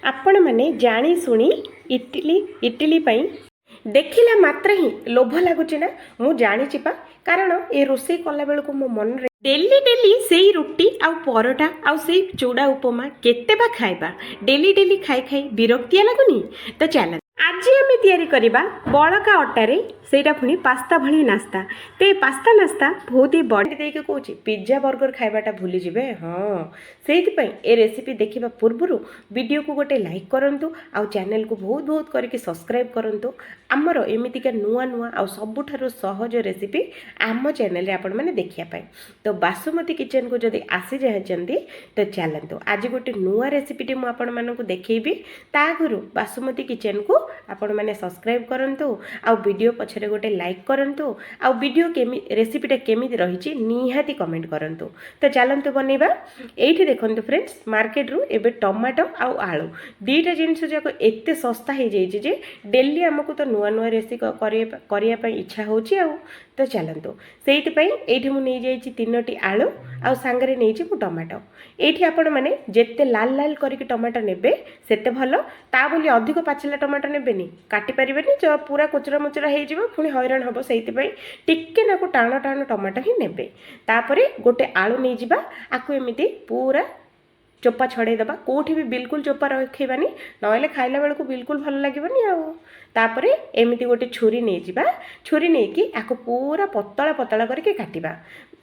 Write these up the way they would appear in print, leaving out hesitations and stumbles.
आपण मैंने जानी शुणी इटिली देखिला मात्र ही लोभ लगुच ना मु जानी पा कारण ए रोसे कला बेलू मो मन डेली डेली से रुटी आउ परोटा आउ से चूड़ा उपमा केते बा खाइबा डेली डेली खाई खाई विरक्तिया लगुनी। तो चल आज आम या बड़का अटारे सेटा पुणी पास्ता भली नास्ता। तो ये पास्ता नास्ता बहुत ही बड़ी देके कौन पिज्जा बर्गर खाइबाटा भूली जाए। हाँ से ए रेसिपी देखा पूर्वर वीडियो को गोटे लाइक करूँ आउ चैनल को बहुत बहुत करके सब्सक्राइब करूँ। आमर एमतीका नुआ नुआ आ सबुठारु सहज रेसिपी आम चैनल आपण मैंने देखापी। तो बासुमती किचन को जदि आसी जाती तो चलतु आज गोटे नुआ रेसिपीटी मुझे देखी तागुरु बासुमती किचन को आपण मैंने सब्सक्राइब करंतु आ वीडियो पछरे गोटे लाइक करंतु आ वीडियो रेसिपीटा केमी रही निहाती कमेंट करंतु। तो चलतु बनैबा। एठी देखंतु फ्रेंड्स मार्केट रू एबे टमाटो आउ आलू दीटा जिनिस जाक एते सस्ता हो जाइए जे डेली आमको तो नुआ नुआ रेसिपी करिया इच्छा होची आउ। तो चलतु से ये मुझे तीनोटी आलू आउ सांगरे नहीं मु टमाटो ये आपण मैंने जिते लाल लाल करके टमाटो नेबे सेते भलो ता बोली अधिक पाचिला टमाटो नेबेनी काटी पारिबेनी जो पूरा कुचरा मुचरा हो पुणी हैरान हम से टिके नाकु टाण टाण टमाटो ही नेबे। तापरे गोटे आलू नहीं जिबा आकु एमिति पूरा चोपा छड़े दबा कोठी भी बिल्कुल चोपा रखेबानी नहले खाइला बेलू बिल्कुल भल लगे आउ। तापरे एमिति गोटे छुरी नहीं जिबा छुरी नहीं कि आको पूरा पतला पतला करके काटिबा।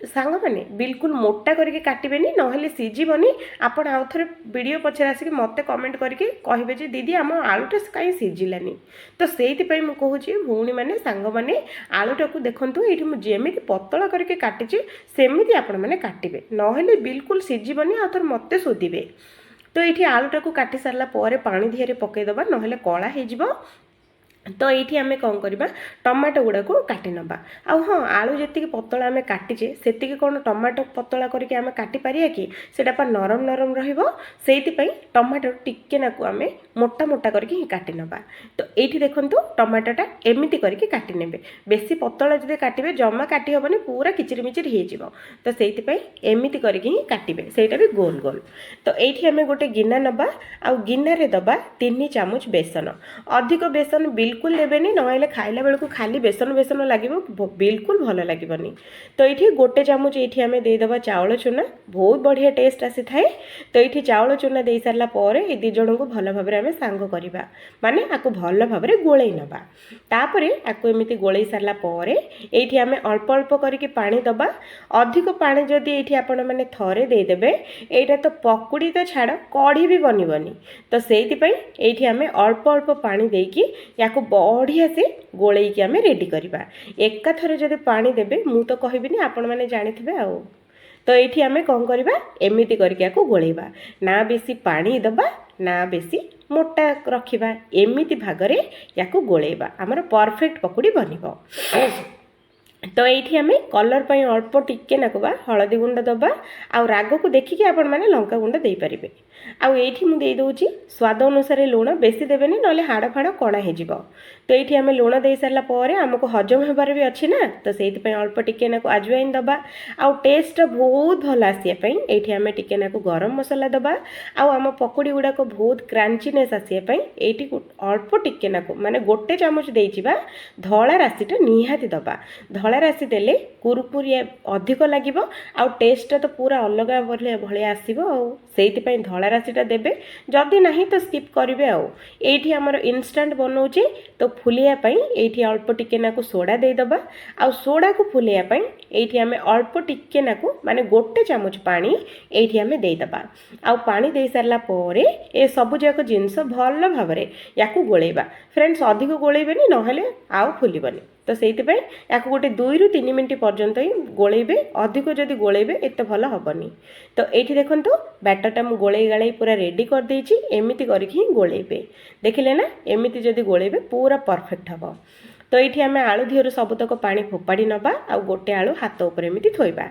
सांग माने बिल्कुल मोटा करके काटबेनी नहले सीझीबनी। आपण आउ थरे वीडियो पछरे आसिक मते कमेंट करके कहबे जे दीदी आम आलूटा कहीं सीझिलानी। तो सेइथिपई मु कहूची भौणी माने सांग माने आलूटा को देखंतु एठी मु जेमिति पतला करके काटिची सेमिति आपण माने काटिबे नहले बिल्कुल सीझीबनी आ थर मते सोदिबे। तो ये आलूटा को काटी सारा पर पानी धिरे पकईदबा नहले कला हो। तो ये आम कौन करवा टमाटो गुड़ा को काटी नबा आ हाँ आलू जी पतला आम काटीचे से कौन टमाटो पतला करके आम काटी पारिया कि सेटा नरम नरम रही टमाटो टिके नाकु आम मोटा मोटा करके ही काटी नबा। तो ये देखंतु टमाटोटा एमती करके काटी नेबे बेसी पतला जब काटे जमा काटी हेनी पूरा किचिर मिचिर हो। तो से एमती करके ही काटे सेटा भी गोल गोल। तो ये आम गोटे गिना नबा आ गिनारे दबा 3 चामच बेसन अधिक बेसन बिल्कुल देवेनी नहले खाइला बेलू खाली बेसन बेसन लगे बिल्कुल भल लगे। तो ये गोटे चामच ये आम देदेबा चाउल चूना बहुत बढ़िया टेस्ट आसी थाए। तो ये चाउल चूना दे सारा पर ये दी जन को भल भाव में सांग करवा माने आपको भल भाव में गोलई नबा। तापरे आपको एमती गोलई सारा पर ये आम अल्प अल्प करके पानी दबा अधिक पानी जदि ये आपण मैंने थरे देदेबे यहाँ तो पकुड़ी तो छाड़ कढ़ी भी बनबनी। तो से ये आम अल्प अल्प पानी देकी या बढ़िया से गोलैकी आम रेडी करवा एका थरे जदि पानी देबे मु तो कहबिनी आपण मैंने जानिथिबे आउ। तो ये आम कौन करवा एमती करके गोलैबा ना बेसी पानी दबा ना बेसी मोटा रखिबा एमती भागरे या गोलैबा आमर परफेक्ट पकुड़ी बनिबो। तो ये आम कलर पर अल्प टिके नाकुबा हलदी गुंड दबा आउ राग को देखिकी आपण मैंने लंका गुंड दे पारिबे। आउ ये मुझे देदे स्वाद अनुसार लुण बेसी देवेनी नले हाड़ फाड़ कणा हो। तो ये आम लुण दे सारा पर आमको हजम होबार भी अच्छी ना। तो से अल्प टिके नाकु आजवाइन दबा आउ टेस्ट बहुत भल आसापी ये आम टिके नाकु गरम मसला दबा आउ आम पकुड़ी गुड़ाक बहुत क्रांचीनेस आसापी ये अल्प टिके नाकु माने गोटे चामच देइचिबा धला राशिटा निहाती दबा। धला राशि देले कुरकुरिया अधिक लगे आउ टेस्ट तो पूरा अलग भाया आसो से धला राशिटा देबे जदि नहीं तो स्किप करेंगे। आउ ये आमर इनस्टांट बनाऊे तो फुलियापाई ये अल्प टिके नाकु सोडा देदबा आउ सोडा को फुलियापाई ये आम अल्प टिके नाकु माने गोटे चामच पानी ये आम देदबा आउ पानी दे सारा पर ए सबु जाक जिनस भल भाव या गोलैबा। फ्रेंड्स अधिक गोलैबेनी नहले आउ फुलबनी। तो से गोटे 2 ରୁ 3 मिनट पर्यंत ही गोलैबे अधिक जदि गोलैबे एत भल हेनी। तो ये देखंतु बैटरटा मु गोलै गालै पूरा रेडी कर देछि एमिति करके ही गोलैबे देखिले ना एमिति जदि गोलैबे पूरा परफेक्ट हम। तो ये आम आलू धीर सबुतक पानी फोपाड़ी नबा आ गोटे आलू हाथ उपर एमिति थोइबा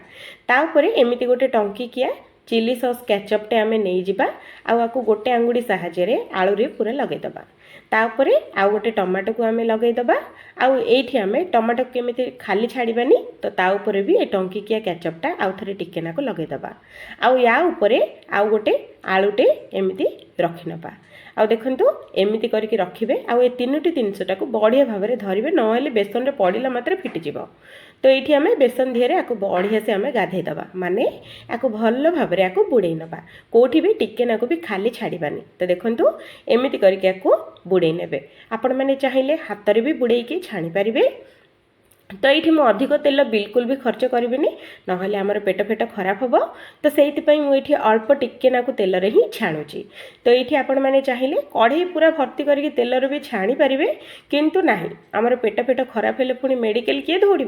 तापर एमिति गोटे टंकीकिया चिली सॉस केचपटे आम नहीं जिबा आकु गोटे आंगुड़ी साहाय्य आलू रे पूरा लगेदबा तापर आउ गोटे टमाटो को आम लगेदबा आउ ये आम टमाटो केमिति खाली छाड़बानी। तो ता ऊपर भी ये टंकीकिया केचपटा आउ थरे टिके नाको लगेदबा आउ या ऊपर आउ गोटे आलूटे एमिति रखिनबा आ देखंतु एमिति करके रखिबे आ ए तीनोटी जिनसटाको बढ़िया भाव में धरिबे नहेले बेसन रे पड़िला मात्रे फिटिजिवो। तो ये आम बेसन दिहरे आपको बढ़िया से आम गाधेदबा माने आपको भल भाव में आपको बुड़े नबा कोठी भी टिके नाको भी खाली छाड़बानी। तो देखंतु एमिति करके आपको बुड़े नेबे आपण माने चाहिए हाथ रे भी बुड़ेकी छाणी पारिबे। तो ये मुझे अधिक तेल बिल्कुल भी खर्च करी ना आमर पेट फेट खराब हम। तो से मुझे अल्प टिके नाकु तेल ही छाणुची। तो ये आपण मैंने चाहिए कढ़ई पूरा भर्ती करके तेलर भी छाणी पारे किंतु नहीं आमर पेट फेट खराब हेले पुणी मेडिकल किए दौड़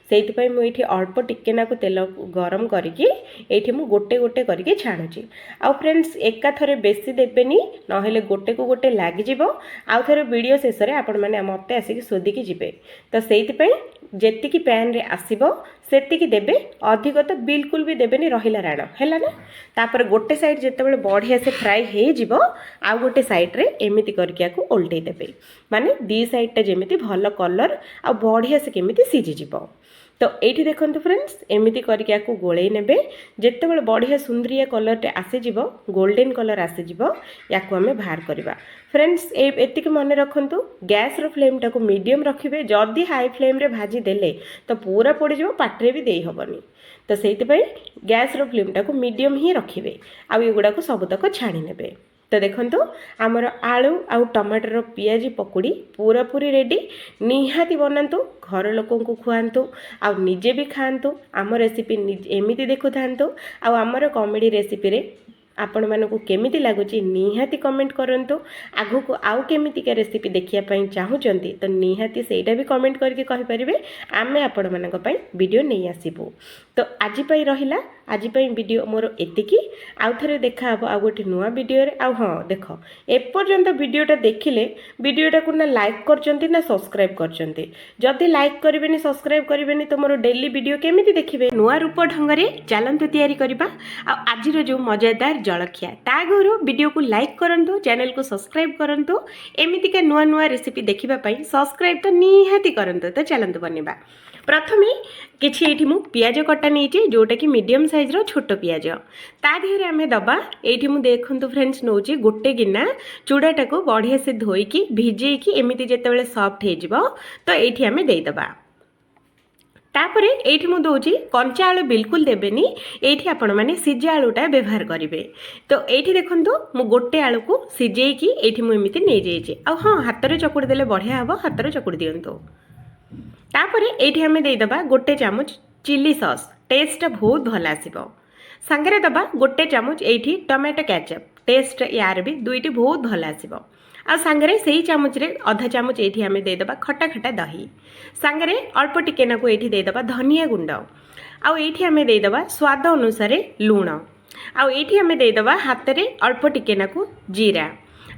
से मुझे अल्प टिके नाकु तेल गरम करके ये मुझे गोटे गोटे करके छाणुची। आउ फ्रेंड्स एका थरे बेसी देबेनी नहेले गोटे को गोटे लागिजिवो। आउ थरे वीडियो शेष में आपण मैंने मते आसिक शोधिकी जिबे। तो से जेतिकी पैन रे आसीबो सेतिकी देबे अधिक तो बिल्कुल भी देबेनी रहिला राण हैला ना। तापर गोटे साइड जेतेबेले बढ़िया से फ्राई हे जिवो आ गोटे साइड रे एमिति करके आकु ओल्टे देबे माने दी साइड टा जेमिति भलो कलर आ बढ़िया से केमिति सिझि जिवो। तो ये देखो फ्रेंड्स एमिति करके आपको गोले नेबे जेतेबेले बढ़िया सुंदरिया कलर आसीजिवो गोल्डन कलर आसीजिवो याकु आमे बाहर करबा। फ्रेंड्स एतिक मन रखंतु गैस रो फ्लेम टाको मीडियम रखिबे जदी हाई फ्लेम रे भाजी देले तो पूरा पड़ जाओ पाटरे भी देई हबनी। तो सेइतपई गैस रो फ्लेम टाको मीडियम ही रखिबे आ एगुडा को सबतक छाणी नेबे। तो देखंतु आमर आलू आउ टमाटर पियाजी पकुड़ी पूरा पूरी रेडी निहाती बनातु घर लोकों को खुआंतु आ निजे भी खाआंतु। आम रेसिपी एमिति देखु थांतु आ आमर कॉमेडी रेसिपी रे आपण मानकु केमिति लागुची निहाती कमेंट करंतु। आगु को आउ केमितिका रेसिपी देखिया पई चाहुचंती तो निहाती सेटा भी कमेंट करके कहि परिबे आमे आपण मानक पई वीडियो नै आसीबो। तो आज पई रहिला आज पई वीडियो मोर एतिकी आउ थरे देखा हबो आ गोटे नुवा वीडियो रे। आ हां देखो एपर्यंत वीडियोटा देखिले वीडियोटा को ना लाइक करचंती ना सब्सक्राइब करचंती। जदि लाइक करिवेनी सब्सक्राइब करिवेनी तो मोर डेली वीडियो केमिति देखिबे नुवा रूप ढंग रे चलंतु तयारी करबा। आ आजिर जो मजेदार जलखिया ता गुरु वीडियो को लाइक करंतु चैनल को सब्सक्राइब करंतु एमितिका नुआ नुआ रेसिपी देखिबा पई सब्सक्राइब तो निहाती करंतु। तो चलंतु बनेबा। प्रथमे किछि एठी मु पियाज कटा नेछि जोटा कि मीडियम साइज रो छोटो पियाज ता देहरे आमे दबा। एठी मु देखंतु फ्रेंड्स नौछि गोटे गिना चूड़ाटा को बढ़िया से धोईकी भिजेकी एमिति जेतेबेले सॉफ्ट हे जिवो तो एठी आमे देई दबा। तापरे एठी मु दोछि कंचा आलू बिल्कुल देबेनी एठी आपण माने सिझा आलूटा व्यवहार करिवे। तो एठी देखंतु मु गोटे आलू को सिझेकी एठी मु एमिति नै जेछि आ हां हातरे चकुड़ी देले बढ़िया हबो हातरे चकुड़ी दियंतु। तापरे एठी हमें दे दबा गोटे चामच चिली सॉस टेस्ट बहुत भल आसीबो। संगरे दबा गोटे चामच एठी टमाटो केचप टेस्ट यार भी दुईटी बहुत भल आसीबो। आ संगरे सेही चामच रे आधा चामच एठी हमें दे दबा खट्टा खट्टा दही संगरे अल्प टिके नाको एठी दे दबा धनिया गुंड आ एठी हमें दे दबा स्वाद अनुसार लूण आ एठी हमें दे दबा हाथ रे अल्प टिके नाको जीरा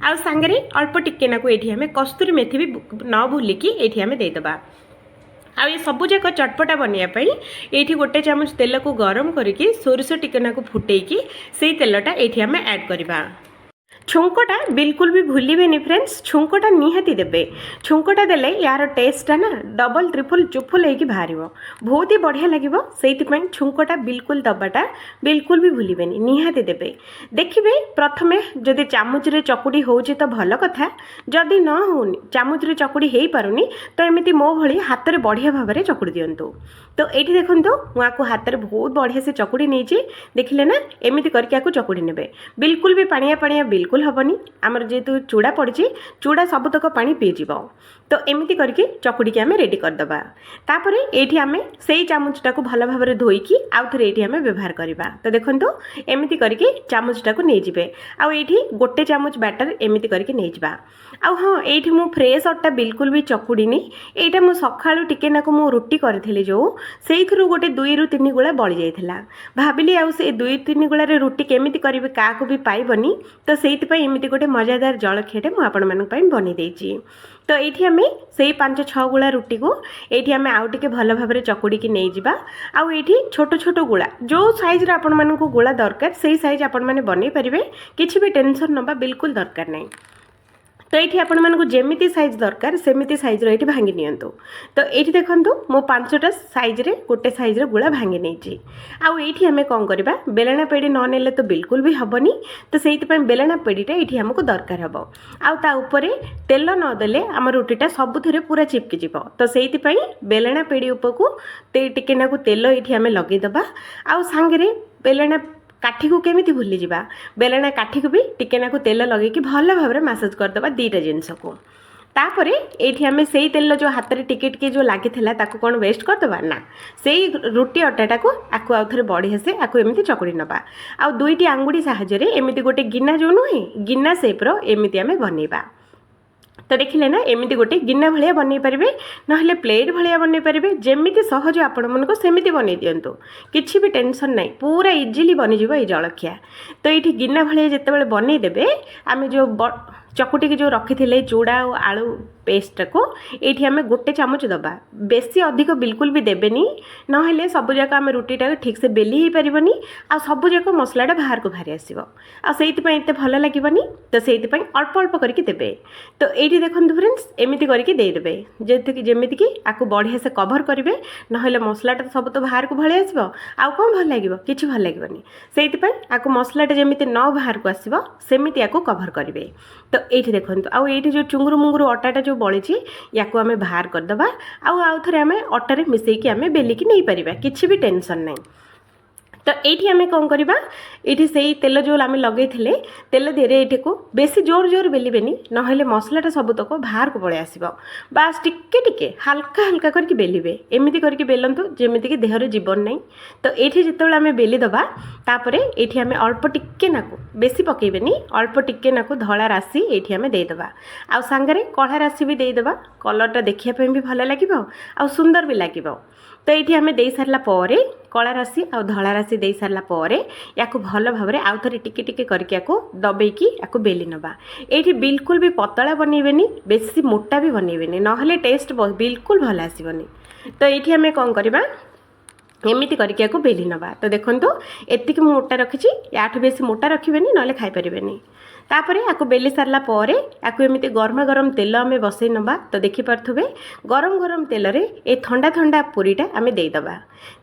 आ संगरे अल्प टिके नाको एठी हमें कस्तूरी मेथी भी न भूलिकी एठी हमें दे दबा। आ ये सबू जाक चटपटा बनवाई ये गोटे चामच तेल को गरम करके सोरिष टिकना को फुटेकी से तेलटा ये आम ऐड करवा। छुंकटा बिल्कुल भी भूलिबेनी फ्रेंड्स छुंकटा निहाती देबे। छुंकटा देले यार टेस्टा ना डबल ट्रिपल चुफुल होगी बाहर बहुत ही बढ़िया लगे से छुंकटा बिल्कुल दबाटा बिल्कुल भी भूलिबेनी निहाती देबे। देखिए प्रथमे जदि चामच रे चकुड़ी होउची तो भल कथा जदि न होनी चामच रे चकुड़ी हेई पारुनी तो एमिति मो भली हाथ रे बढ़िया भाव में चकुड़ी दियंतु। तो एठी देखंतु मु आको हाथ रे बहुत बढ़िया से चकुड़ी नेची देखिले ना एमिति करके आको चकुड़ी नेबे बिल्कुल भी पानिया पानिया बिल्कुल हबनी आमर जेतु चूड़ा पड़ी चूड़ा सबतक पानी पीजिब। तो एमिति करके चकुड़ी के आम रेडी करदबा। तापर एठी आमे सेही चामचटा को भल भाव में धोईकी आउ थरे एठी आमे व्यवहार करबा। तो देखंतु एमिति करके चामचटा को नै जिबे आउ एठी गोटे चामच बैटर एमिति करके नै जिबा। आउ हां एठी मु फ्रेश अट्टा बिल्कुल भी चकुड़ीनी एटा मु सखाळु टिके नाको मु रोटी करथिले जो सेइथरु गोटे 2 रु 3 गुळा बळी जायथिला भाबिली आउ से 2-3 गुळा रे रोटी केमिति करिवे काको भी पाइबनी। तो सेइति पई एमिति गोटे मजादार जलखियाटे मु आपण मानक पई बनि देइची। तो ये आम से 5-6 गुड़ा रुटी को ये आम आउ टे भल भाव में चकुड़ी की नहीं जावा। आउ ये छोट छोट गुड़ा जो साइज आपण मानक गुड़ा दरकार से साइज आपण मैंने बन पारे किसी भी टेंशन नवा बिल्कुल दरकार नहीं। तो ये आपण जमी साइज दरकार सेमती साइज ये भांगी नियंतु। तो ये देखूँ मो 5टा साइज रे गोटे साइज रे गुला भांगी नहीं आउे आम कौन करवा बेलना पेड़ी न नेले तो बिल्कुल भी हेनी। तो से बेलना पेड़ीटा ये आमको दरकार हम आउे तेल नदेले आम रुटीटा सबुथ पूरा चिपकी जीव। तो से बेलना पेड़ी उपरकू टिके नाकू तेल ये आम लगेदबा आउ सांगे बेलना काठी को केमिति भूली जिबा बेलना काठी को भी टिके नाकू तेल लगे कि भल भाव में मसाज करदबा दीटा जिनस को। तापरे एठी आमे सेई तेल जो हाथ रे टिके टिके जो लागी थिला ताको कोन वेस्ट करदबा ना सेई रुटी अटाटा को आकु आउथरे बड़ी हेसे आकु एमिति चकड़ी नबा आ दुईटी आंगुड़ी सहायता रे एमिति गोटे गिन्ना जो नुहे गिन्ना शेप रो एमिति आमे बनेबा। तो देखिले ना एमती गोटे गिन्ना भाया बनई पारे ना प्लेट भाया बनई पारे जमी सहज आपण मन को सेमती बनई दिंतु किसी भी टेंशन नहीं पूरा इजिली बनीज ये जलखिया। तो ये गिन्ना भाया जिते बनईदे आम जो चकुटी की जो रखी थे चूड़ा और आलू पेस्ट को ये आम गोटे चामच दबा बेसी अधिक बिल्कुल भी देवेनि ना सब जाक आम रुटीटा ठीक से बेली हो पारबनी आ सब जाक मसलाटा बाहर को बाहरी आसो आते भल लगे। तो से अल्प अल्प करके देवे। तो ये देखो फ्रेंड्स एमती करके देदेवे जमीक कि आपको बढ़िया से कभर करेंगे ना मसलाटा सब तो बाहर को भले आसो आउ कौन भल लगे कि भल लगे से आपको मसलाटा जमी न बाहर को आसो सेमती आपको कभर करेंगे। तो ये देखो आउ ये जो चुंगुरु मुंगुरु अटाटा जो बड़ी या आम बाहर करदे आउ थे आम अटारे मिसेक आम बेलिकी नहीं पार किसी भी टेंशन नहीं। तो ये आम कौन करवा ये से तेल जो आम लगे तेल देरे ये को बेसी जोर जोर बेलिबेनी ना मसलाटा सबुतक बाहर को पलि आसो बास टिके टिके हल्का हल्का करके बेलिबे एमती करके बेलंतु जमीती कि देहर जीवन नहीं। तो ये जिते आम बेली दबा तापर ये आम अल्प टिके नाकू बेसी पकेबेनी अल्प टिके नाकू धला राशि ये आम देदेबा आउ सांगरे कला राशि भी देदेबा कलरटा देखापी भी भल लगे आ सुंदर भी लगे। तो ये आम दे सारा कला राशि आ धला राशि दे सारापर या भल भाव आउ थे टिके टिके करके दबेकी या बेली नवा। ये बिल्कुल भी पतला बनइबेनी बेसी मोटा भी बनइबेनी ना टेस्ट बिल्कुल भल आसबनी। तो ये आम कौन करवा एमती करके बेली नवा। तो देखो एतिक मोटा रखी याठू बेसी मोटा रखिबेनी ना खाई परिबेनी। तापर आपको बेली सारा पर आपको एमती गरमा गरम तेल आम बसई नवा। तो देखिपे गरम गरम तेल रे ए ठंडा ठंडा पूरीटा आम देदेबा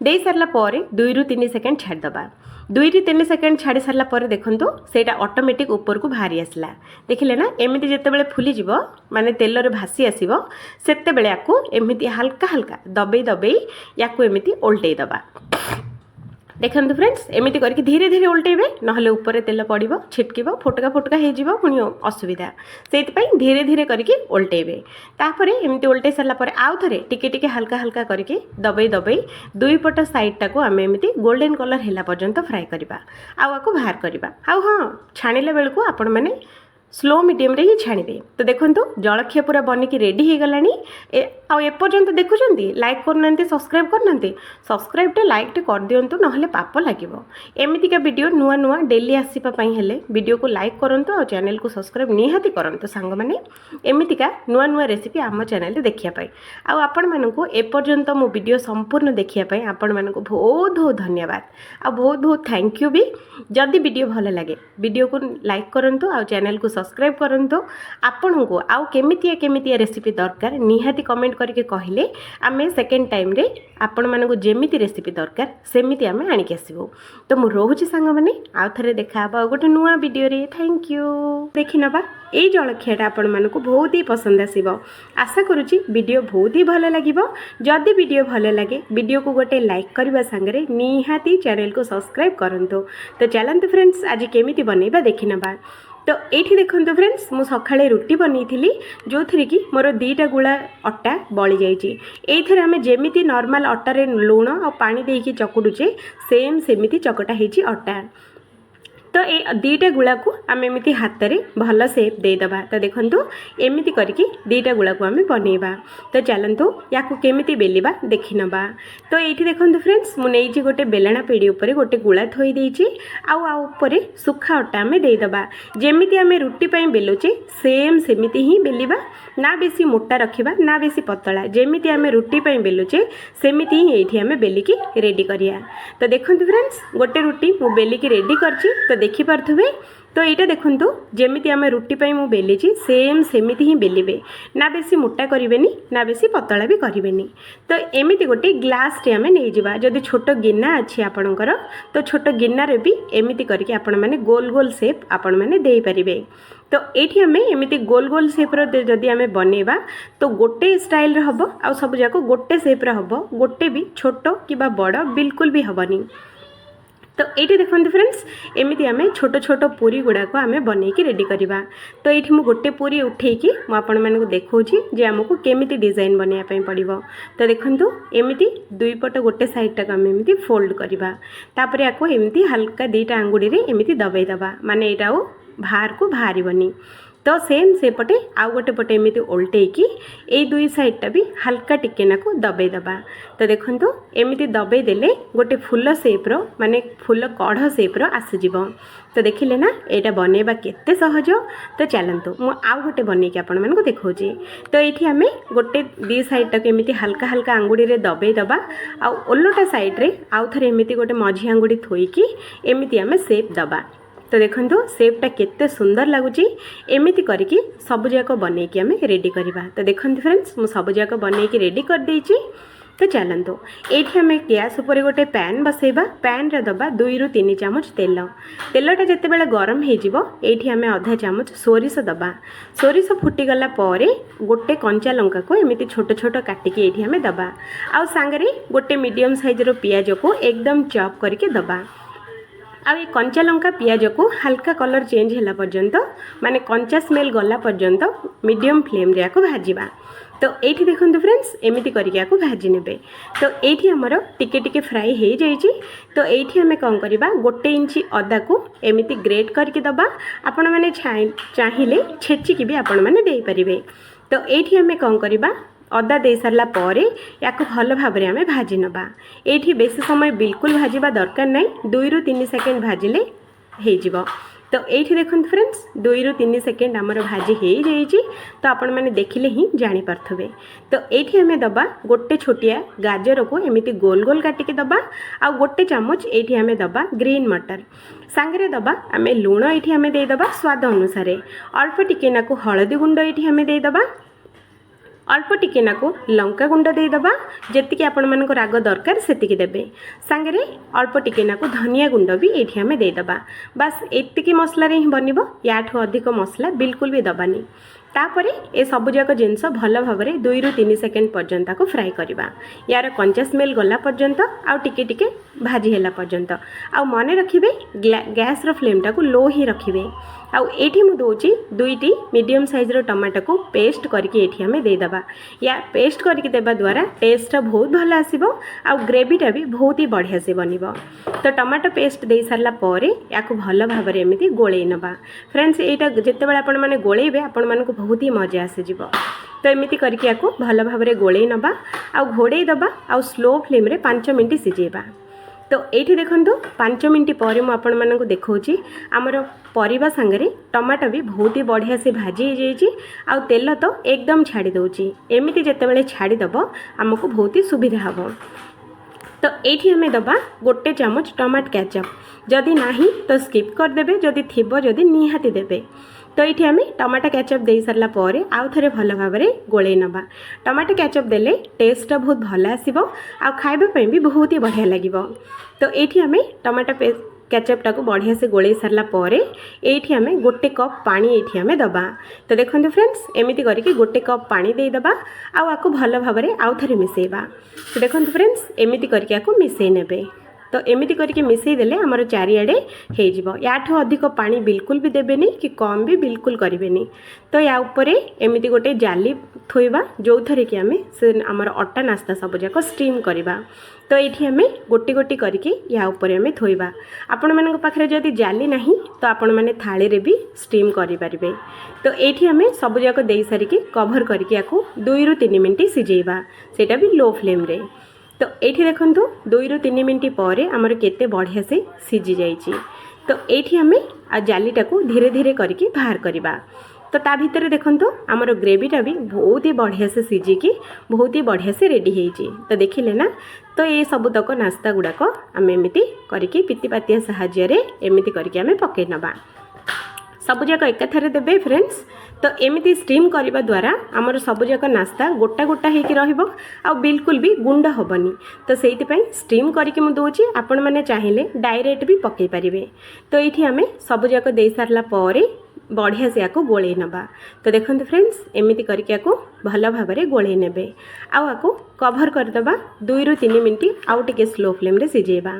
दे सारा पर 2 ରୁ 3 सेकेंड छाड़देबा 2 ରୁ 3 सेकेंड छाड़ी सारापर देखो सेटा ऑटोमेटिक ऊपर को बाहरी आसला देखिले ना एमती जिते फुलीज माने तेल रे भासी आसो से आपको एमती हल्का हल्का दबे दबे या एमती ओल्टे दबा। देखो फ्रेंड्स एमती करके धीरे धीरे उल्टेबे ना ऊपर तेल पड़ो छिटक फोटका फोटका हो पुणी असुविधा से धीरे धीरे करके उल्टेबे। तापर एमती उल्टे सारापर आउ थे टिके टिके हल्का हल्का करके दबे दबे दुई पट साइडटा को आम एमती गोल्डन कलर है पर्यंत फ्राए करवा आउ बाहर करवा। आउ हाँ छाणिला बेलू आपण मैंने स्लो मीडियम रे ही छाणिबे। तो देखो जलखिया पूरा बनिकी रेडी हो गलानी एपर्यंत देखुं लाइक करना सब्सक्राइब करना सब्सक्राइब लाइक टे कर दिंतु ना पाप लगे एमतीका वीडियो नुआ नुआ डेली आसपाई हेले वीडियो को लाइक करूँ और चैनल को सब्सक्राइब निहाती करूँ सांग मैंने एमतीका नुआ नुआ रेसिपी आम चैनल देखापी आपण मानू एपर्यंत मो वीडियो संपूर्ण देखापी आपण मानू बहुत बहुत धन्यवाद आ बहुत बहुत थैंक यू भी। जदि वीडियो भल लगे वीडियो को लाइक करूँ और चैनल को सब्सक्राइब करंतु आपन को आउ केमितिया रेसिपी दरकार निहाती कमेंट करके कहले आमे सेकेंड टाइम रे आपण मानक जेमिति रेसिपी दरकार सेमिति आमे आनिक आसीबो। तो मु रोहुची सांग माने आउ थरे देखाबा गोटे नुआ वीडियो रे थैंक यू देखि नबा। ए जलखियाटा आपण मानक बहुत ही पसंद आसीबो आशा करूची वीडियो बहुत ही भल लागिबो। जदि वीडियो भल लगे वीडियो को गोटे लाइक करबा संगे निहाती चैनल को सब्सक्राइब करंतु। तो चलंतु फ्रेंड्स आज केमिति बनेबा देखि नबा। तो ये देखो फ्रेंड्स मु सकाळे रुटी बनई जो थी कि मोर 2टा गुला अटा बड़ी जाइए आम जेमिति नॉर्मल अटारे लुण और पानी देकी चकुड़ुचे सेम सेमिति चकटा होती अटा। तो ये 2टा गुला को आम एमती हाथ में भल सेप देदेबा। तो देखो एमती करके 2टा गुला को आम बनइबा। तो चलतु या केमिति बेलिबा देखि नबा। तो ये देखो फ्रेंड्स मु नहीं गोटे बेलना पेड़ी उपर गोटे गुला थोई देइछि आउ ऊपर सुखा अटा आम देदेबा जेमिति आम रुटी पई बेलुचे सेम सेमिति ही बेलिबा ना बेसी मोटा रखिबा ना बेसी पतला जेमिति आम रुटी पई बेलुचे सेमिति ही एठी आम बेलिकी रेडी करिया। तो देखो फ्रेंड्स गोटे रुटी मु बेलिकी रेडी करछि। तो देखिपे तो यहाँ देखु जमी आम रुटी मु बेली सेम सेमती ही बेलिबे ना बेसी मोटा करेंगे ना बेसी पतला भी करेंगे। तो एमती गोटे ग्लास टे आम नहीं जावा जदि छोट गिना अच्छी आपणकर तो छोट गिनारे भी एमती करके आपण मैंने गोल गोल सेप आपण मैंने दे पारिबे। तो ये आम एमती गोल गोल सेप्र जदि आम बनवा तो गोटे स्टाइल हम आ सब जाक गोटे सेप्र हम गोटे भी छोट कि बड़ बिल्कुल भी हेनी। तो ये देखो फ्रेंड्स एमती आम छोट छोट पूरी गुड़ाक आम बनईकी रेडी करवा। तो ये मुझे गोटे पूरी उठेकी मुझे देखी जे आमको केमिति डिजाइन बनवाई पड़ो। तो देखो एमती दुई पट गोटे साइड टाक आम एमती फोल्ड करवा तापर या एमती हल्का दीटा आंगुड़ी रे एमती दबाई दबा माने एटा बाहर को बाहरनी। तो सेम सेपटे आउ गोटे पटे एमती उल्टेकी ए दुई साइडटा भी हल्का टिके नाकू दबाई दबा। तो देखो एमती दबाई देले गोटे फुल सेप्र माने फुल कढ़ सेप्र आसीजिव। तो देखिले ना यहाँ बनवा केते सहज। तो चलतु मु आउ गोटे बनईकी आपण मानक देखौची। तो ये आम गोटे दी साइड टाक एमती हल्का हल्का आंगुड़ी रे दबाई दबा आ ओलोटा साइड रे आउ थरे एमती गोटे मझी आंगुड़ी थोईकी एमती आम सेप दबा। तो देखो सेपटा केते सुंदर लगुच एमती करके सबुजाक बनईकी आम रेडी करवा। तो देखो फ्रेंड्स मु सबुजाक बनईकी रेडी कर देइची। तो चलतु ये आम गैस उपर गोटे पैन बसैबा पैन रे दबा 2 ରୁ 3 चामच तेल। तेलटा जिते बेले गरम होइजिवो ये आम आधा चामच सोरिष दबा। सोरिष फुटीगला गोटे कंचा लंका को एमती छोट छोट काटिकी ये आम दबा आ सांगरे गोटे मीडियम साइजर पियाज को एकदम चॉप करके दबा। आ ये कंचा लंका पियाज को हल्का कलर चेंज होला पर्यंत माने कंचा स्मेल गला पर्यंत मीडियम फ्लेम रे को भाजीबा। तो ये देखो फ्रेंड्स एमती करके भाजी ने। तो ये आमर टिके टिके फ्राई हो जाइए। तो ये आम कौन करवा 1 इंच अदा को एमती ग्रेट करके दबा। आपण मैंने चाहिए छेचिकी भी आपण मैंने दे पारिबे। तो ये आम कौन करवा अदा दे सारा पर या भल भाव में भाजी नवा। ये बेसी समय बिल्कुल भाजवा दरकार नहीं 2 ରୁ 3 सेकेंड भाजिले हो। तो ये देखो फ्रेंड्स 2 ରୁ 3 सेकेंड आमर भाजी हो जाइए। तो आपण मैंने देखिले ही जानीपे। तो ये आम दबा गोटे छोटिया गाजर को एमती गोल गोल काटिके दबा आ गोटे चामच ये आम दबा ग्रीन मटर सांगरे दबा आम लुण ये आम देदबा स्वाद अनुसार अल्प टिके नाकू हलदी गुंड ये आम देदबा अल्प टिके नाकू लंका गुंड देदबा जेतिकी आपण मानको राग दरकार सेतिकी देबे। सांगरे अल्प टिके नाकू धनिया गुंड भी ये आम देदबा। बस एतिकी मसला रे ही बनिबो याठू अधिक मसला बिल्कुल भी दबानी। तापरे ए सबुजाक जिनस भल भाव में 2 ରୁ 3 सेकेंड पर्यंत को फ्राए करवा। यार कंचा स्मेल गला पर्यंत आउ टिके टिके भाजी हैला पर्यंत आ मन रखिबे गैस रो फ्लेम टाको लो ही रखिबे। आउ एठी मु दोची 2टी मीडियम साइज रो टमाटो को पेस्ट करके एठी हमें दे दबा। या पेस्ट करके देबा द्वारा टेस्ट बहुत भल आसीबो आ ग्रेवीटा भी बहुत ही बढ़िया से बनिबो। तो टमाटो पेस्ट दे सारला परे याको भल भाव में एमिति गोळेई नबा। फ्रेंड्स एटा जेते बेला आपण माने गोळेइबे आपण मानको बहुत ही मजा आसे जीवो। तो एमिति करके याको भल भाव में गोळेई नबा आ घोड़ेई दबा आ स्लो फ्लेम रे 5 मिनिट सिझेबा। तो ये देखो 5 मिनिट पर मुझे देखी आमर परिवा सांगरे टमाटो भी बहुत ही बढ़िया से भाजी हो आ तेल तो एकदम छाड़ी दौची। एमती जिते छाड़ीदेव आमको बहुत ही सुविधा हम। तो ये आम दबा गोटे चामच टमाटो केचप जदि नहीं तो स्किप करदे जदि थी जदि निहाती देवे। तो ये आम टमाटो केचप दे सारा पर आउ थे भल भाव में गोले नवा। टमाटो केचप देले टेस्ट बहुत भल आसो आ खाइबा भी बहुत ही बढ़िया लगे। तो ये आम टमाटो केचपटा को बढ़िया से गोले सारा पर ये आम गोटे कप पानी ये आम दबा। तो देखो फ्रेंड्स एमती करके गोटे कप पानी दे दबा आपको भल भाव में आउ थे मिसेबा। तो देखो फ्रेंड्स एमती करके आपको मिसई नेबे। तो एमती करके मिसई देले आमर चारिआडे हो याठू अधिक पानी बिल्कुल भी देबेनी कि कम भी बिल्कुल करेंगे। तो या उपरे एमती गोटे जाली थोइबा जो थरे कि आम से आमर अटा नास्ता सब जाक स्टीम करवा। तो ये आम गोटी गोटी करके या उपरे आम थोइबा। आपण मानक पाखरे जदि जाली नहीं तो आपण माने थाली रे भी स्टीम करि परिबे। तो ये आम सब जाक दे सारिके कभर करके याको 2 ରୁ 3 मिनिट सिझेइबा सेटा भी लो फ्लेम रे। तो ये देखो 2 ରୁ 3 मिनिट पर आमर केते बढ़िया से सिझी जाइए। तो ये आम जालीटा को धीरे धीरे करके बाहर करवा। तो ता भितर देखो आमर ग्रेवीटा भी बहुत ही बढ़िया से सिझिकी बहुत ही बढ़िया से रेडी होइछि। तो देखिले ना। तो ये सबुतक नास्ता गुड़ाक आम एमती करके पितिपातिया साहाय्य एमती करके आम पकई नवा। सबुजाक एकाथरे देबे फ्रेंड्स। तो एमती स्टीम करने द्वारा आमर सबुजाक नास्ता गोटा गोटा होकर रहा बिल्कुल भी गुंड हेनी। तो से स्टीम करके मुझे दूसरी आपण मैंने चाहिए डायरेक्ट भी पकई पारे। तो ये आम सबुजाक दे सारा बढ़िया से आपको गोले नवा। तो देखते फ्रेंड्स एमती करके भल भाव में गोले ने आपको कभर करदे 2 ରୁ 3 मिनट आउ टे स्लो फ्लेम रे सिझेबा।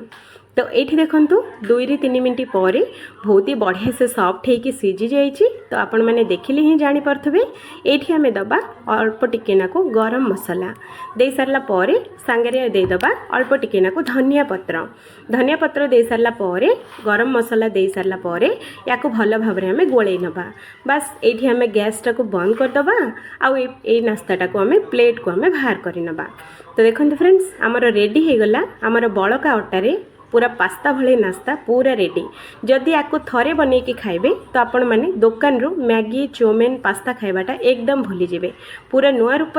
तो ये देखु 2 ରୁ 3 मिनट पर बहुत ही बढ़िया से सॉफ्ट होगी सीझी जाइए। तो आपण मैंने देखिले ही जानीपे ये आम दबा अल्प टिकेनाकू गरम मसला दे सारा सांगे देदबा अल्प टिकेनाकू धनिया पत्र दे सारा गरम मसला दे सारा या भल भाव में आम गोले नवा। बास ये आम गैस टाक बंद करदबा आउ नास्ता को आम प्लेट को आम बाहर करनबा। तो देखते फ्रेंड्स आमर रेडी हो गला आमर बड़का अटारे पूरा पास्ता भले नास्ता पूरा रेडी। जदि आपको थरे बने कि खाइबे तो आपण माने दुकान रू मैगी चाउमीन पास्ता खाइबाटा एकदम भूली जिवे। पूरा नुआ रूप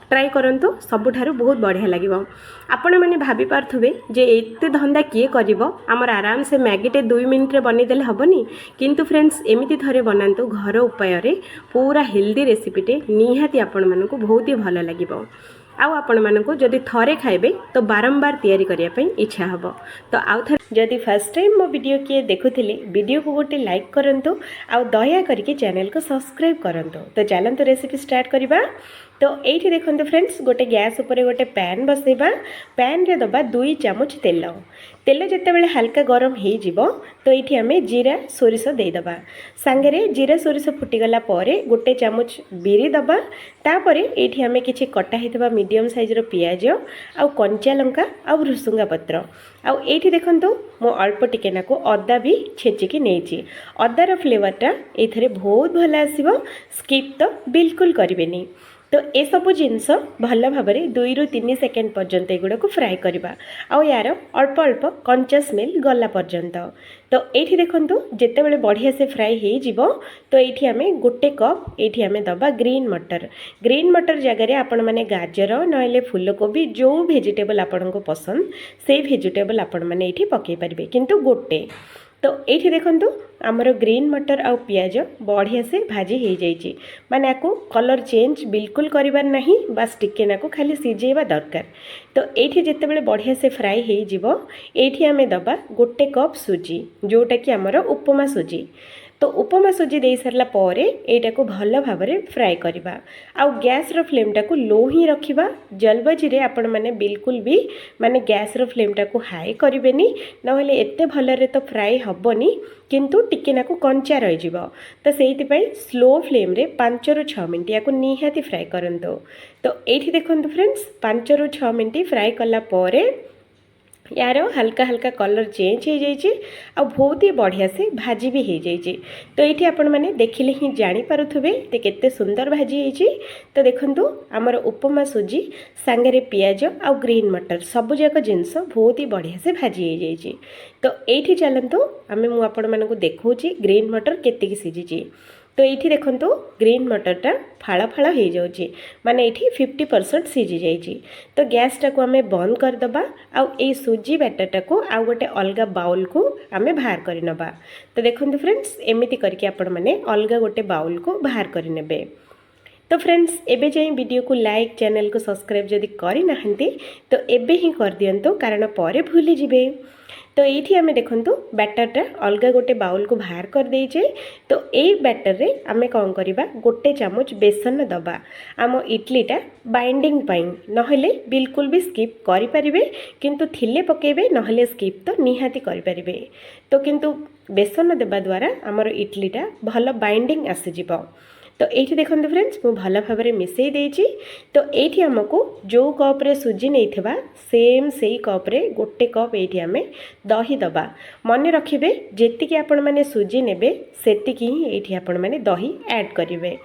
ट्राई करंतु सबुठारु बहुत बढ़िया लगिबो। आपण माने भाबी पारथुबे जे एते धंदा किए करिवो आमर आराम से मैगी टे 2 मिनिट रे बनी देले हबनी। किंतु फ्रेंड्स एमिति थरे बनांतु घर उपाय रे पूरा हेल्दी रेसिपी टे निहाती आपण मानकु बहुत ही भलो लगिबो। आउ आपण मानकु जदि थरे खाइबे तो बारंबार तैयारी करिया पई इच्छा हबो। तो आउ थे जदि फर्स्ट टाइम मो वीडियो किए देखुथिले वीडियो को गोटे लाइक करंतु आउ दया करके चैनल को सब्सक्राइब करंतु। तो चलंतु रेसिपी स्टार्ट करिबा। तो ये देखते फ्रेंड्स गोटे गैस उपर गोटे पैन बसैबा। पैन रे दबा 2 चामच तेल जितेबाला हल्का गरम हो तो ये आम जीरा सोरिष देदबा। सांगे जीरा सोरिष फुटीगला गोटे चामच बिरी दबा। तापर ये आम कि कटा होता मीडियम साइजर पियाज आउ कंचा लंका आउ भृसुंगा पत्र आउ ये देखंतु मो अल्प टिकेनाकू अदा भी छेचिकी नहीं। अदार फ्लेवरटा ये बहुत भल आसो। स्किप तो बिल्कुल करें। तो ये सब जिनस भल भाव में 2 ରୁ 3 सेकेंड पर्यंत एगुड़ा को फ्राए करवा आउ यार अल्प अल्प कंचा स्मेल गला पर्यंत। तो ये देखंतु जितेबाला बढ़िया से फ्राए हो तो ये आम गोटे कप ये आम दबा ग्रीन मटर जगह आपण मैंने गाजर ना फूलकोबी जो भेजिटेबल आपण को पसंद से भेजिटेबल आपण मैंने ये पकई पारे किंतु गोटे। तो ये देखंतु आमर ग्रीन मटर आउ पियाज बढ़िया से भाजी हो जाइए। माने आपको कलर चेंज बिल्कुल करिबार नहीं बस टिके नाकू खाली सिझेबा दरकार। तो ये जितेबाला बढ़िया से फ्राए हो ये आम दबा गोटे कप सुजी जोटा कि आमर उपमा सुजी। तो उपमा सुजी दे सारा यहाँ को भल भाव में फ्राए करवा आउ गैस रो फ्लेम टाको लो ही रखिबा। जलबाजी रे आपण माने बिल्कुल भी माने गैस रो फ्लेम टाको हाई करिवेनी नहेले एते भलरे तो फ्राए हबनी किंतु टिके नाकू कंचा रही जिवो। तो सेइति स्लो फ्लेम रे 5 ରୁ 6 मिनट या निहाती फ्राए करंतु। तो ये देखंतु फ्रेंड्स 5 ରୁ 6 मिनट फ्राए कला यार हल्का हल्का कलर चेंज हो जाइए आ बहुत ही बढ़िया से भाजी भी हो जाइए। तो ये आपण मैंने देखिले ही जानीपे तो केते सुंदर भाजी होती। तो देखंतु आमर उपमा सुजी सांगे पियाज आ ग्रीन मटर सबुजाक जिनस बहुत ही बढ़िया से भाजी हो जाइए। तो ये चलतु आम मुझे देखा ग्रीन मटर केतिकी सिझी। तो ये देखंतु ग्रीन मटरटा फाड़ फाड़ हो जाऊँगी माने ये 50% सिझी जाइए। तो गैस टाक आम बंद करदबा आउ ए सुजी बैटरटा को आउ गोटे अलग बाउल को आम बाहर करनबा। तो देखंतु फ्रेंड्स एमिति करके आपण माने अलग गोटे बाउल को बाहर करनेबे। तो फ्रेंड्स एबे जाई वीडियो को लाइक चैनल को सब्सक्राइब जदि करि नाहंती तो एबे ही कर दियंतु कारण परे भूली जिवे। तो ये आम देखंतु बैटरटा अलग गोटे बाउल को बाहर कर देइछे। तो ये बैटर रे आमे कौन करिबा गोटे चामच बेसन दबा आम इडलीटा बाइंडिंग पाई नहेले बिल्कुल भी स्किप करि परिबे किंतु थिले पकेबे नहेले स्किप तो निहाती करि परिबे। तो किंतु बेसन देबा द्वारा आमर इडलीटा भल बाइंडिंग आसी जिवो। तो ये देखते फ्रेंड्स मु भल भाव में मिसई देइछि। तो ये आमको जो कप्रे सुजी नहीं थिबा सेम से कप्रे गोटे कप ये आम दही दबा। मन रखिए जेतिकी आपण माने सुजी नेबे सेतिकी ही ये आपण माने दही ऐड करिवे।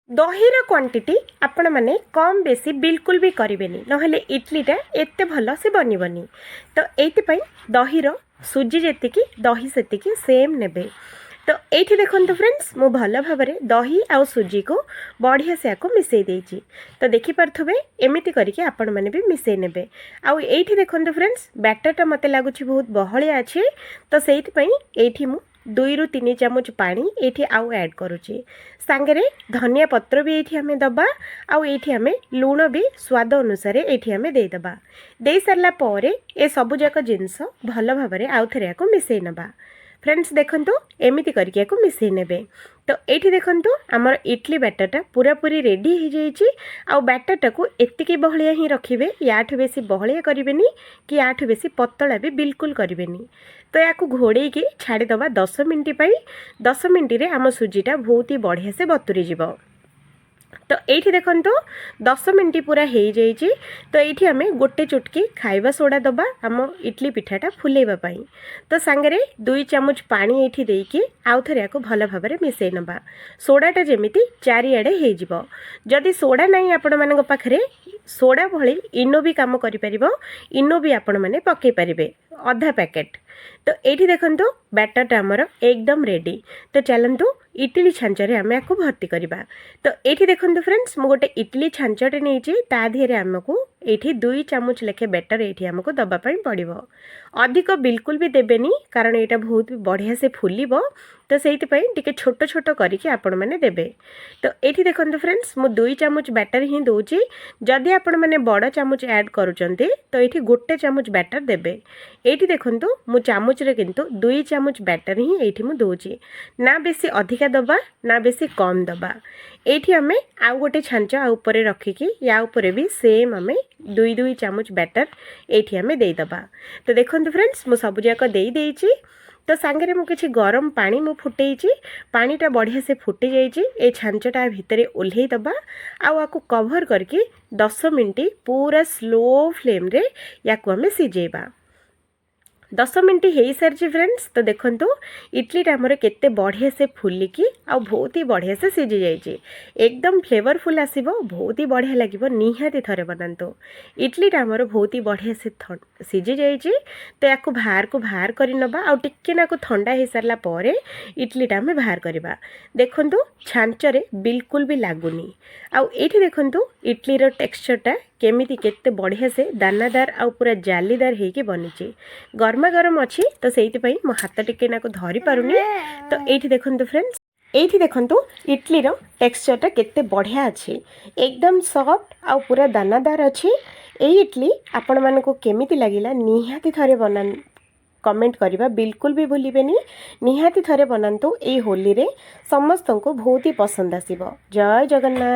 दहीर क्वांटिटी आपण माने कम बेसी बिल्कुल भी करेंगे नहेले इडलीटा एते भल से बनबनी। तो ये दहीर सुजी जेतिकी दही सेतिकी सेम नेबे। तो ये देखते फ्रेंड्स मु भल भाव में दही आउ सुजी को बढ़िया से आपको मिसई देइछि। तो देखिपे एमती करके आपण मैंने भी मिसई नेबे। आउ ये देखते फ्रेंड्स बैटरटा मते लागुछि बहुत बहलिया अच्छे। तो से मु 2 ରୁ 3 ଚାମच पानी एठी आउ ऐड करूची सांगरे धनिया पत्र भी एठी हमें दबा आउ एठी हमें लूण भी स्वाद अनुसार एठी हमें दे दबा दे सारला परे ए सबु जाक जिंस भल भाबरे आउ थरे याको मिसई नबा फ्रेंड्स देखंतु एमिति करके याको मिसई नेबे तो एठी देखंतु हमर इडली बैटरटा पूरा पूरी रेडी हो जाइए आउ बैटरटा को एतिकी बहलिया ही रखिबे याठु बेसी बहलिया करिवेनी कि याठु बेसी पतला भी बिल्कुल करिवेनी तो या घोड़े की छाड़ी दबा 10 मिनट पाई 10 मिनट रे आम सुजीटा बहुत ही बढ़िया से बतुरी जीव तो ये देखो 10 मिनट पूरा हो जाइए तो ये आम गोटे चुटकी खाइबा सोडा दबा आम इडली पिठाटा फुलेबाई तो सांगरे 2 चामच पानी ये देकी आउ थे या भल भाव में मिसई नबा सोडाटा जमीती चारिआडे हो जदि सोडा नहीं आपण मान पाखे सोडा भली इनो भी काम करिपरिबो इनो भी आपण माने पकई पारिबे अधा पैकेट तो ये देखंतु बैटरटा आमर एकदम रेडी तो चलतु इडली छांचरे आम या भर्ती करवा तो ये देखंतु फ्रेंड्स मु गोटे इडली छांचटे नहीं ता देहरे आमको ये 2 चामच लेखे बैटर ये आमको दबापाई पड़ो अधिक बिल्कुल भी देवेनी कारण यहाँ बहुत बढ़िया से फुलिब तो से टी छोट छोट करके आपण मैंने देवे तो ये देखो फ्रेंड्स मु 2 चामच बैटर ही दूची जदि आपण मैंने बड़ चामच ऐड करुँचे तो ये गोटे चामच बैटर देवे ये देखो मु चामच रे किंतु 2 चामच बैटर ही ये मु दूची ना बेसी अधिका दबा ना बेसी कम दबा ये आम आउ गोटे छांच ऊपर रखिकी या ऊपर भी सेम आम 2 चामच बैटर ये आम देदबा तो देखो फ्रेंड्स मु सबुजाक देची तो सांगरे मु किछि गरम पानी मु फुटेइची पानीटा बढ़िया से फुटी जाइए ए छांचटा भितर ओल्हे दबा आकु कवर करके 10 मिनट पूरा स्लो फ्लेम रे याकु आमे सिजेबा 10 मिनट हो सारी फ्रेंड्स तो देखंतु इडलीटा आमर केते बढ़िया से फुलिकी आ बहुत ही बढ़िया से सिझी जाइए एकदम फ्लेवरफुल आसीबो बहुत ही बढ़िया लगिबो निहाती थरे बनांतु इडलीटा आमर बहुत ही बढ़िया से सिझी जाइए तो या बाहर कर नबा आ टिके नाकु ठंडा हो सारा पर इडलीटा आम बाहर करवा देखंतु छांचरे बिल्कुल भी लागुनी आउ एठी देखंतु इडलीर टेक्सचरटा केमिति केते बढ़िया से दानादार आ पूरा जालीदार होगी बनी गरमा गरम अच्छी तो से मो हाथ टिके नाकु धरी पारुनी तो ये देखंतु फ्रेंड्स ये देखंतु इडलीर टेक्सचरटा केते बढ़िया अच्छी एकदम सॉफ्ट आ पूरा दानादार अच्छी ये इडली आपण मानकु केमिति लागिला निहाती थरे बना कमेंट करवा बिल्कुल भी भूलिबेनी निहाती थरे बनातु ए होली रे समस्त को बहुत ही पसंद आसीबो जय जगन्नाथ।